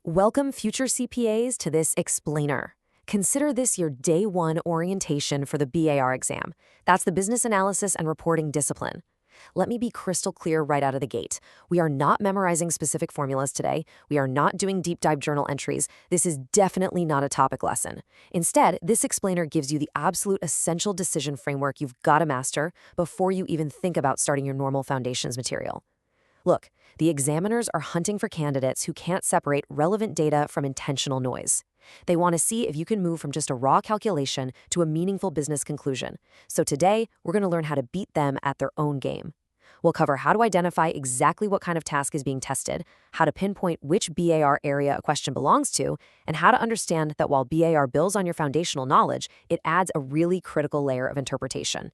Welcome, future CPAs, to this explainer. Consider this your day one orientation for the BAR exam. That's the business analysis and reporting discipline. Let me be crystal clear right out of the gate. We are not memorizing specific formulas today. We are not doing deep dive journal entries. This is definitely not a topic lesson. Instead, this explainer gives you the absolute essential decision framework you've got to master before you even think about starting your normal foundations material. Look, the examiners are hunting for candidates who can't separate relevant data from intentional noise. They want to see if you can move from just a raw calculation to a meaningful business conclusion. So today, we're going to learn how to beat them at their own game. We'll cover how to identify exactly what kind of task is being tested, how to pinpoint which BAR area a question belongs to, and how to understand that while BAR builds on your foundational knowledge, it adds a really critical layer of interpretation.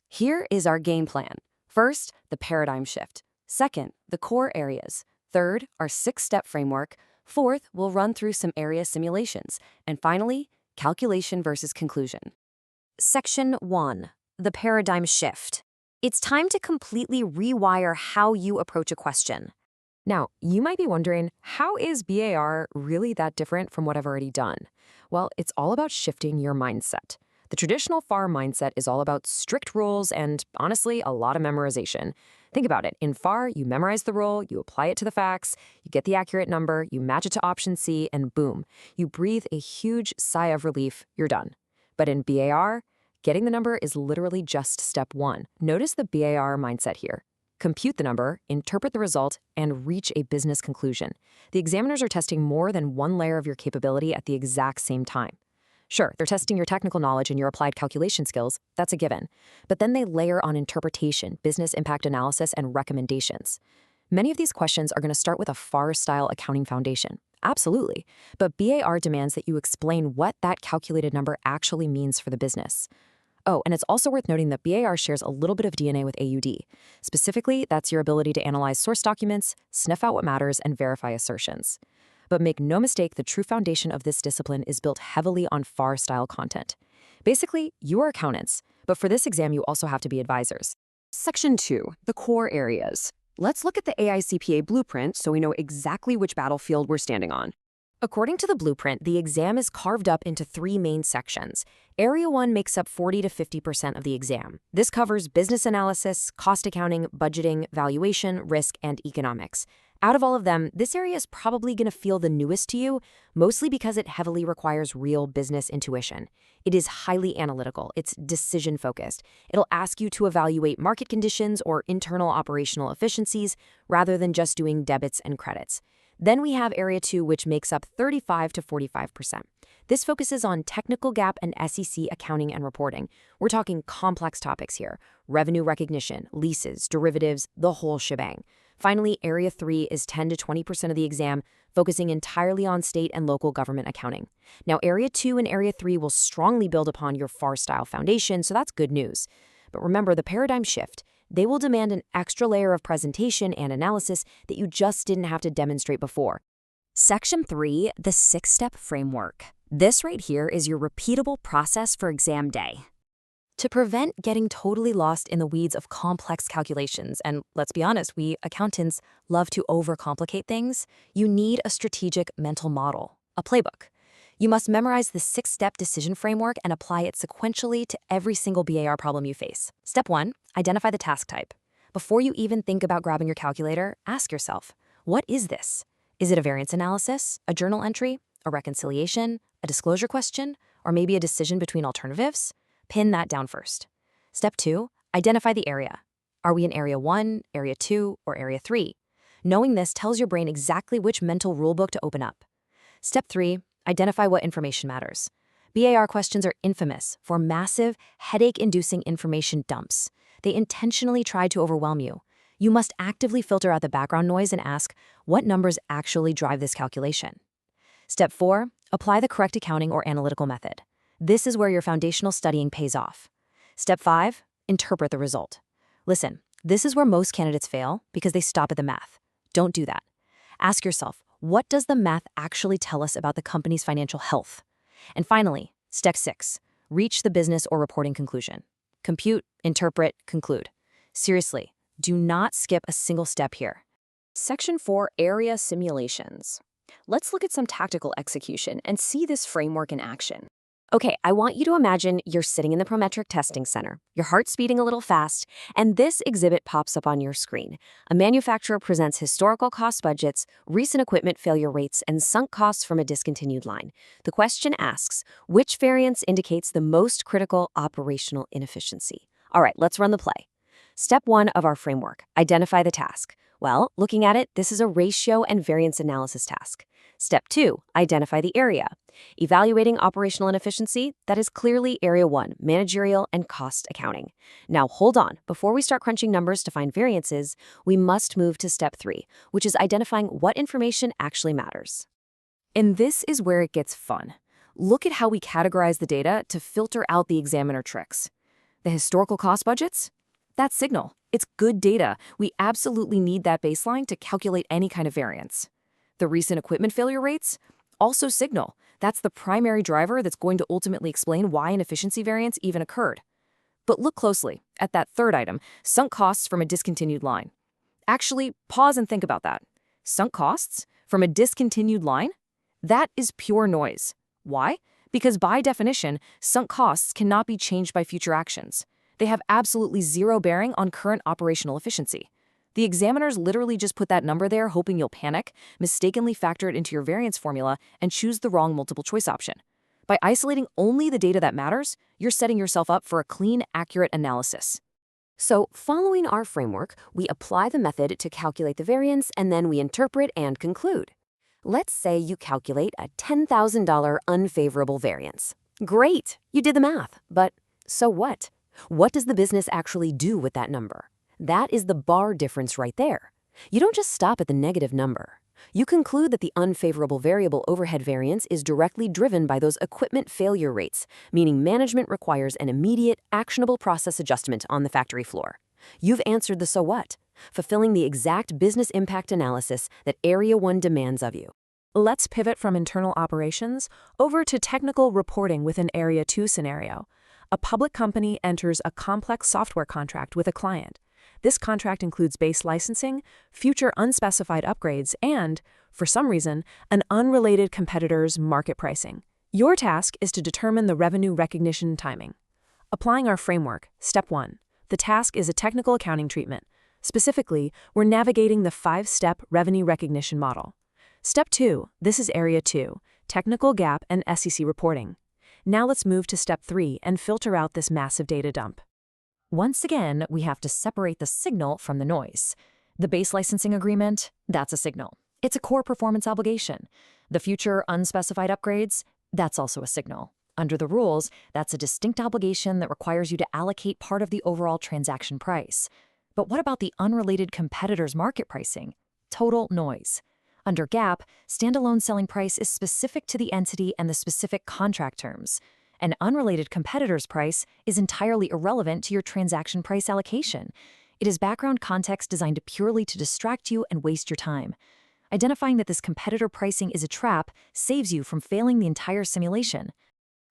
Here is our game plan. First, the paradigm shift. Second, the core areas. Third, our 6-step framework. Fourth, we'll run through some area simulations. And finally, calculation versus conclusion. Section 1. The paradigm shift. It's time to completely rewire how you approach a question. Now, you might be wondering, how is BAR really that different from what I've already done? Well, it's all about shifting your mindset. The traditional FAR mindset is all about strict rules and, honestly, a lot of memorization. Think about it. In FAR, you memorize the rule, you apply it to the facts, you get the accurate number, you match it to option C, and boom, you breathe a huge sigh of relief, you're done. But in BAR, getting the number is literally just step 1. Notice the BAR mindset here. Compute the number, interpret the result, and reach a business conclusion. The examiners are testing more than one layer of your capability at the exact same time. Sure, they're testing your technical knowledge and your applied calculation skills, that's a given. But then they layer on interpretation, business impact analysis, and recommendations. Many of these questions are going to start with a FAR-style accounting foundation. Absolutely. But BAR demands that you explain what that calculated number actually means for the business. Oh, and it's also worth noting that BAR shares a little bit of DNA with AUD. Specifically, that's your ability to analyze source documents, sniff out what matters, and verify assertions. But make no mistake, the true foundation of this discipline is built heavily on FAR-style content. Basically, you are accountants, but for this exam, you also have to be advisors. Section 2, the core areas. Let's look at the AICPA blueprint so we know exactly which battlefield we're standing on. According to the blueprint, the exam is carved up into 3 main sections. Area 1 makes up 40 to 50% of the exam. This covers business analysis, cost accounting, budgeting, valuation, risk, and economics. Out of all of them, this area is probably going to feel the newest to you, mostly because it heavily requires real business intuition. It is highly analytical, it's decision-focused. It'll ask you to evaluate market conditions or internal operational efficiencies rather than just doing debits and credits. Then we have Area 2, which makes up 35 to 45%. This focuses on technical GAAP and SEC accounting and reporting. We're talking complex topics here: revenue recognition, leases, derivatives, the whole shebang. Finally, Area 3 is 10 to 20% of the exam, focusing entirely on state and local government accounting. Now, Area 2 and Area 3 will strongly build upon your FAR-style foundation, so that's good news. But remember the paradigm shift. They will demand an extra layer of presentation and analysis that you just didn't have to demonstrate before. Section 3, the 6-step framework. This right here is your repeatable process for exam day. To prevent getting totally lost in the weeds of complex calculations, and let's be honest, we accountants love to overcomplicate things, you need a strategic mental model, a playbook. You must memorize the 6-step decision framework and apply it sequentially to every single BAR problem you face. Step 1, identify the task type. Before you even think about grabbing your calculator, ask yourself, what is this? Is it a variance analysis, a journal entry, a reconciliation, a disclosure question, or maybe a decision between alternatives? Pin that down first. Step 2, identify the area. Are we in Area 1, Area 2, or Area 3? Knowing this tells your brain exactly which mental rulebook to open up. Step 3, identify what information matters. BAR questions are infamous for massive, headache-inducing information dumps. They intentionally try to overwhelm you. You must actively filter out the background noise and ask, what numbers actually drive this calculation? Step 4, apply the correct accounting or analytical method. This is where your foundational studying pays off. Step 5, interpret the result. Listen, this is where most candidates fail because they stop at the math. Don't do that. Ask yourself, what does the math actually tell us about the company's financial health? And finally, step 6, reach the business or reporting conclusion. Compute, interpret, conclude. Seriously, do not skip a single step here. Section 4, area simulations. Let's look at some tactical execution and see this framework in action. Okay, I want you to imagine you're sitting in the Prometric testing center, your heart's beating a little fast, and this exhibit pops up on your screen. A manufacturer presents historical cost budgets, recent equipment failure rates, and sunk costs from a discontinued line. The question asks, which variance indicates the most critical operational inefficiency? All right, let's run the play. Step 1 of our framework, identify the task. Well, looking at it, this is a ratio and variance analysis task. Step 2, identify the area. Evaluating operational inefficiency, that is clearly Area 1, managerial and cost accounting. Now hold on, before we start crunching numbers to find variances, we must move to Step 3, which is identifying what information actually matters. And this is where it gets fun. Look at how we categorize the data to filter out the examiner tricks. The historical cost budgets? That's signal. It's good data. We absolutely need that baseline to calculate any kind of variance. The recent equipment failure rates? Also signal. That's the primary driver that's going to ultimately explain why an efficiency variance even occurred. But look closely at that third item, sunk costs from a discontinued line. Actually, pause and think about that. Sunk costs from a discontinued line? That is pure noise. Why? Because by definition, sunk costs cannot be changed by future actions. They have absolutely zero bearing on current operational efficiency. The examiners literally just put that number there hoping you'll panic, mistakenly factor it into your variance formula, and choose the wrong multiple choice option. By isolating only the data that matters, you're setting yourself up for a clean, accurate analysis. So, following our framework, we apply the method to calculate the variance, and then we interpret and conclude. Let's say you calculate a $10,000 unfavorable variance. Great, you did the math, but so what? What does the business actually do with that number? That is the bar difference right there. You don't just stop at the negative number. You conclude that the unfavorable variable overhead variance is directly driven by those equipment failure rates, meaning management requires an immediate, actionable process adjustment on the factory floor. You've answered the so what, fulfilling the exact business impact analysis that Area 1 demands of you. Let's pivot from internal operations over to technical reporting with an Area 2 scenario. A public company enters a complex software contract with a client. This contract includes base licensing, future unspecified upgrades, and, for some reason, an unrelated competitor's market pricing. Your task is to determine the revenue recognition timing. Applying our framework, Step 1. The task is a technical accounting treatment. Specifically, we're navigating the 5-step revenue recognition model. Step 2. This is Area 2, technical GAAP and SEC reporting. Now let's move to Step 3 and filter out this massive data dump. Once again, we have to separate the signal from the noise. The base licensing agreement, that's a signal. It's a core performance obligation. The future unspecified upgrades, that's also a signal. Under the rules, that's a distinct obligation that requires you to allocate part of the overall transaction price. But what about the unrelated competitor's market pricing? Total noise. Under GAAP, standalone selling price is specific to the entity and the specific contract terms. An unrelated competitor's price is entirely irrelevant to your transaction price allocation. It is background context designed purely to distract you and waste your time. Identifying that this competitor pricing is a trap saves you from failing the entire simulation.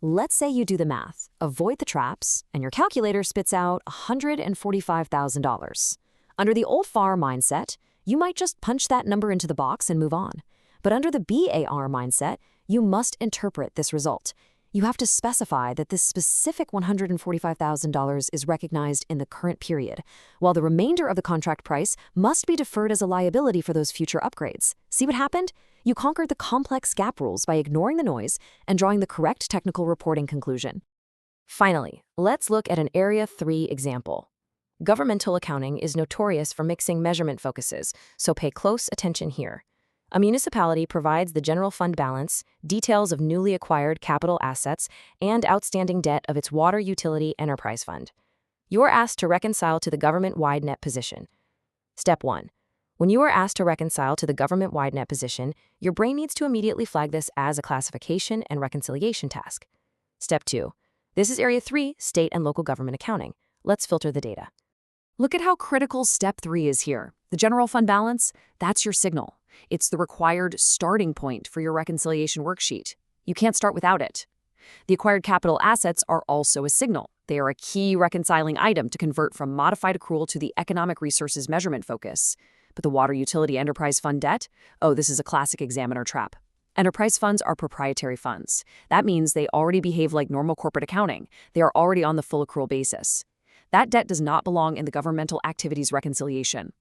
Let's say you do the math, avoid the traps, and your calculator spits out $145,000. Under the old FAR mindset, you might just punch that number into the box and move on. But under the BAR mindset, you must interpret this result. You have to specify that this specific $145,000 is recognized in the current period, while the remainder of the contract price must be deferred as a liability for those future upgrades. See what happened? You conquered the complex GAAP rules by ignoring the noise and drawing the correct technical reporting conclusion. Finally, let's look at an Area 3 example. Governmental accounting is notorious for mixing measurement focuses, so pay close attention here. A municipality provides the general fund balance, details of newly acquired capital assets, and outstanding debt of its water utility enterprise fund. You are asked to reconcile to the government-wide net position. Step 1. When you are asked to reconcile to the government-wide net position, your brain needs to immediately flag this as a classification and reconciliation task. Step 2. This is Area 3, state and local government accounting. Let's filter the data. Look at how critical Step 3 is here. The general fund balance, that's your signal. It's the required starting point for your reconciliation worksheet. You can't start without it. The acquired capital assets are also a signal. They are a key reconciling item to convert from modified accrual to the economic resources measurement focus. But the water utility enterprise fund debt? Oh, this is a classic examiner trap. Enterprise funds are proprietary funds. That means they already behave like normal corporate accounting. They are already on the full accrual basis. That debt does not belong in the governmental activities reconciliation.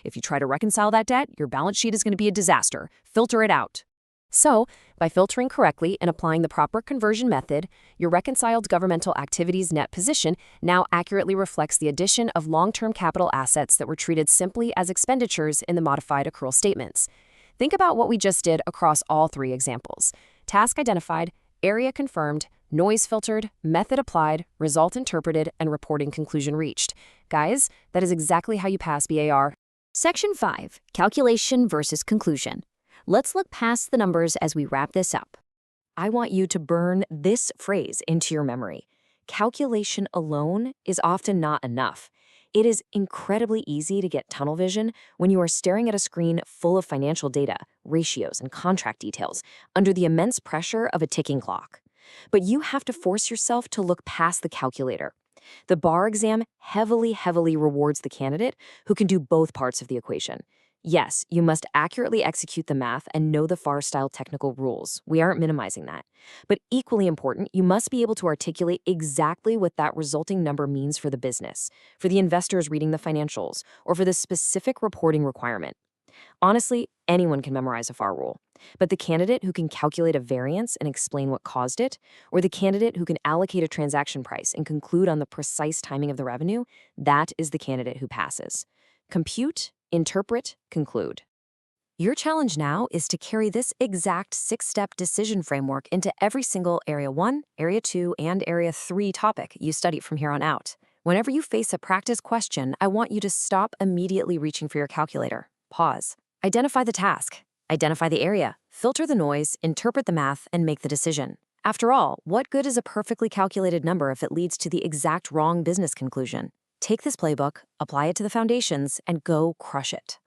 If you try to reconcile that debt, your balance sheet is going to be a disaster. Filter it out. So, by filtering correctly and applying the proper conversion method, your reconciled governmental activities net position now accurately reflects the addition of long-term capital assets that were treated simply as expenditures in the modified accrual statements. Think about what we just did across all three examples. Task identified, area confirmed, noise filtered, method applied, result interpreted, and reporting conclusion reached. Guys, that is exactly how you pass BAR. Section 5. Calculation versus conclusion. Let's look past the numbers as we wrap this up. I want you to burn this phrase into your memory. Calculation alone is often not enough. It is incredibly easy to get tunnel vision when you are staring at a screen full of financial data, ratios, and contract details under the immense pressure of a ticking clock. But you have to force yourself to look past the calculator. The bar exam heavily rewards the candidate who can do both parts of the equation. Yes, you must accurately execute the math and know the FAR-style technical rules. We aren't minimizing that. But equally important, you must be able to articulate exactly what that resulting number means for the business, for the investors reading the financials, or for the specific reporting requirement. Honestly, anyone can memorize a FAR rule. But the candidate who can calculate a variance and explain what caused it, or the candidate who can allocate a transaction price and conclude on the precise timing of the revenue, that is the candidate who passes. Compute, interpret, conclude. Your challenge now is to carry this exact 6-step decision framework into every single Area 1, Area 2, and Area 3 topic you study from here on out. Whenever you face a practice question, I want you to stop immediately reaching for your calculator. Pause. Identify the task. Identify the area. Filter the noise, interpret the math, and make the decision. After all, what good is a perfectly calculated number if it leads to the exact wrong business conclusion? Take this playbook, apply it to the foundations, and go crush it.